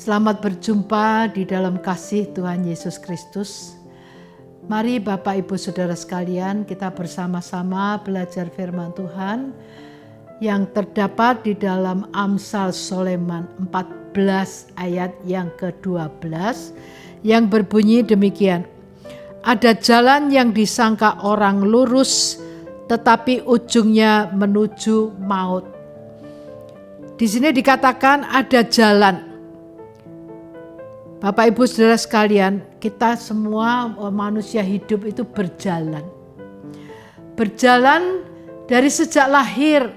Selamat berjumpa di dalam kasih Tuhan Yesus Kristus. Mari Bapak Ibu Saudara sekalian, kita bersama-sama belajar firman Tuhan yang terdapat di dalam Amsal Soleman 14 ayat yang ke-12 yang berbunyi demikian. Ada jalan yang disangka orang lurus tetapi ujungnya menuju maut. Di sini dikatakan ada jalan. Bapak Ibu Saudara sekalian, kita semua manusia hidup itu berjalan. Berjalan dari sejak lahir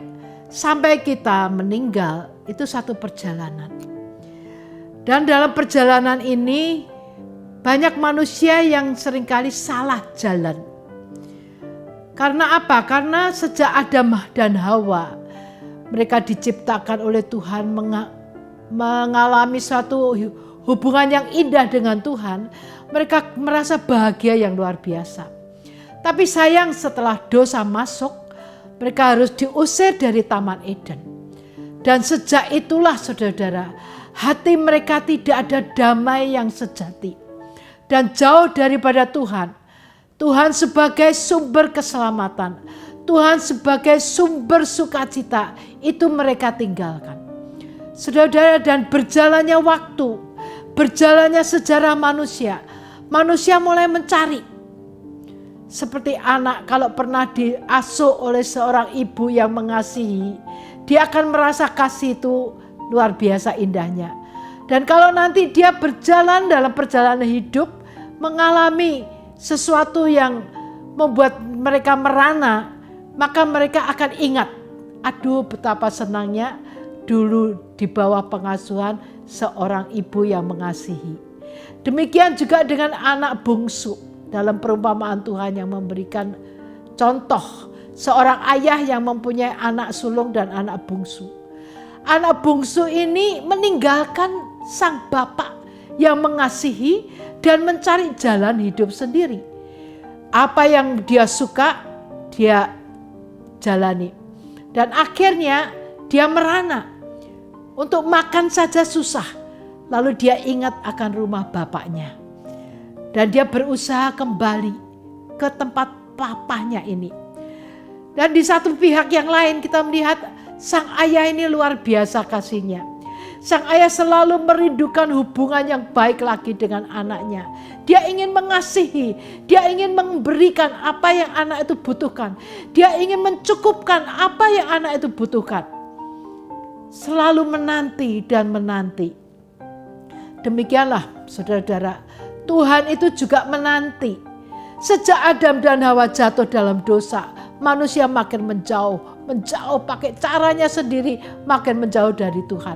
sampai kita meninggal, itu satu perjalanan. Dan dalam perjalanan ini banyak manusia yang seringkali salah jalan. Karena apa? Karena sejak Adam dan Hawa mereka diciptakan oleh Tuhan mengalami suatu hubungan yang indah dengan Tuhan, mereka merasa bahagia yang luar biasa. Tapi sayang setelah dosa masuk, mereka harus diusir dari Taman Eden. Dan sejak itulah saudara-saudara, hati mereka tidak ada damai yang sejati. Dan jauh daripada Tuhan. Tuhan sebagai sumber keselamatan, Tuhan sebagai sumber sukacita, itu mereka tinggalkan. Saudara-saudara, dan berjalannya waktu, berjalannya sejarah manusia mulai mencari. Seperti anak kalau pernah diasuh oleh seorang ibu yang mengasihi, dia akan merasa kasih itu luar biasa indahnya. Dan kalau nanti dia berjalan dalam perjalanan hidup, mengalami sesuatu yang membuat mereka merana, maka mereka akan ingat, aduh betapa senangnya dulu di bawah pengasuhan seorang ibu yang mengasihi. Demikian juga dengan anak bungsu. Dalam perumpamaan Tuhan yang memberikan contoh seorang ayah yang mempunyai anak sulung dan anak bungsu. Anak bungsu ini meninggalkan sang bapak yang mengasihi dan mencari jalan hidup sendiri. Apa yang dia suka, dia jalani. Dan akhirnya dia merana. Untuk makan saja susah. Lalu dia ingat akan rumah bapaknya. Dan dia berusaha kembali ke tempat papahnya ini. Dan di satu pihak yang lain kita melihat sang ayah ini luar biasa kasihnya. Sang ayah selalu merindukan hubungan yang baik lagi dengan anaknya. Dia ingin mengasihi, dia ingin memberikan apa yang anak itu butuhkan. Dia ingin mencukupkan apa yang anak itu butuhkan. Selalu menanti dan menanti. Demikianlah saudara-saudara, Tuhan itu juga menanti. Sejak Adam dan Hawa jatuh dalam dosa, manusia makin menjauh pakai caranya sendiri, makin menjauh dari Tuhan.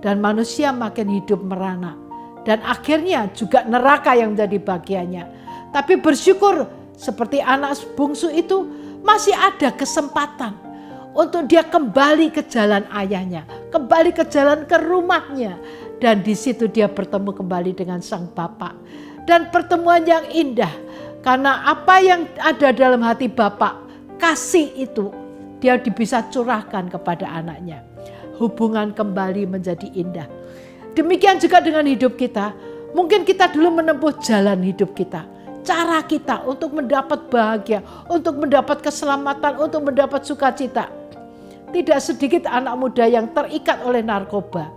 Dan manusia makin hidup merana. Dan akhirnya juga neraka yang menjadi bagiannya. Tapi bersyukur seperti anak bungsu itu masih ada kesempatan untuk dia kembali ke jalan ayahnya, kembali ke jalan ke rumahnya. Dan di situ dia bertemu kembali dengan sang bapak. Dan pertemuan yang indah. Karena apa yang ada dalam hati bapak, kasih itu dia bisa curahkan kepada anaknya. Hubungan kembali menjadi indah. Demikian juga dengan hidup kita. Mungkin kita dulu menempuh jalan hidup kita. Cara kita untuk mendapat bahagia, untuk mendapat keselamatan, untuk mendapat sukacita. Tidak sedikit anak muda yang terikat oleh narkoba.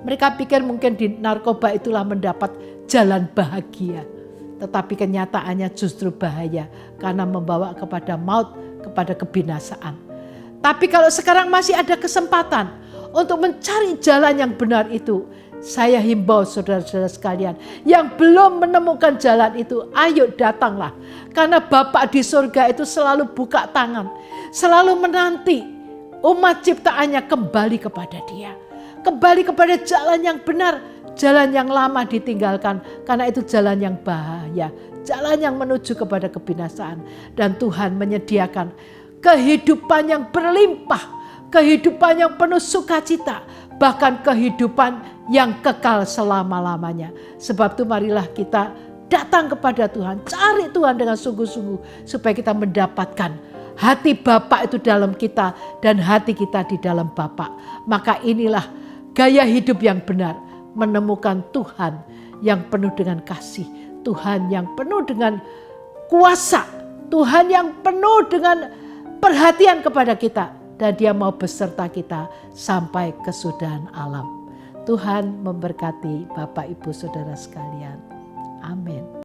Mereka pikir mungkin di narkoba itulah mendapat jalan bahagia. Tetapi kenyataannya justru bahaya. Karena membawa kepada maut, kepada kebinasaan. Tapi kalau sekarang masih ada kesempatan untuk mencari jalan yang benar itu. Saya himbau saudara-saudara sekalian yang belum menemukan jalan itu, ayo datanglah. Karena Bapa di surga itu selalu buka tangan. Selalu menanti umat ciptaannya kembali kepada Dia. Kembali kepada jalan yang benar, jalan yang lama ditinggalkan. Karena itu jalan yang bahaya, jalan yang menuju kepada kebinasaan. Dan Tuhan menyediakan kehidupan yang berlimpah, kehidupan yang penuh sukacita, bahkan kehidupan yang kekal selama-lamanya. Sebab itu marilah kita datang kepada Tuhan, cari Tuhan dengan sungguh-sungguh supaya kita mendapatkan hati Bapa itu dalam kita dan hati kita di dalam Bapa. Maka inilah gaya hidup yang benar, menemukan Tuhan yang penuh dengan kasih, Tuhan yang penuh dengan kuasa, Tuhan yang penuh dengan perhatian kepada kita, dan Dia mau beserta kita sampai kesudahan alam. Tuhan memberkati Bapak Ibu Saudara sekalian. Amin.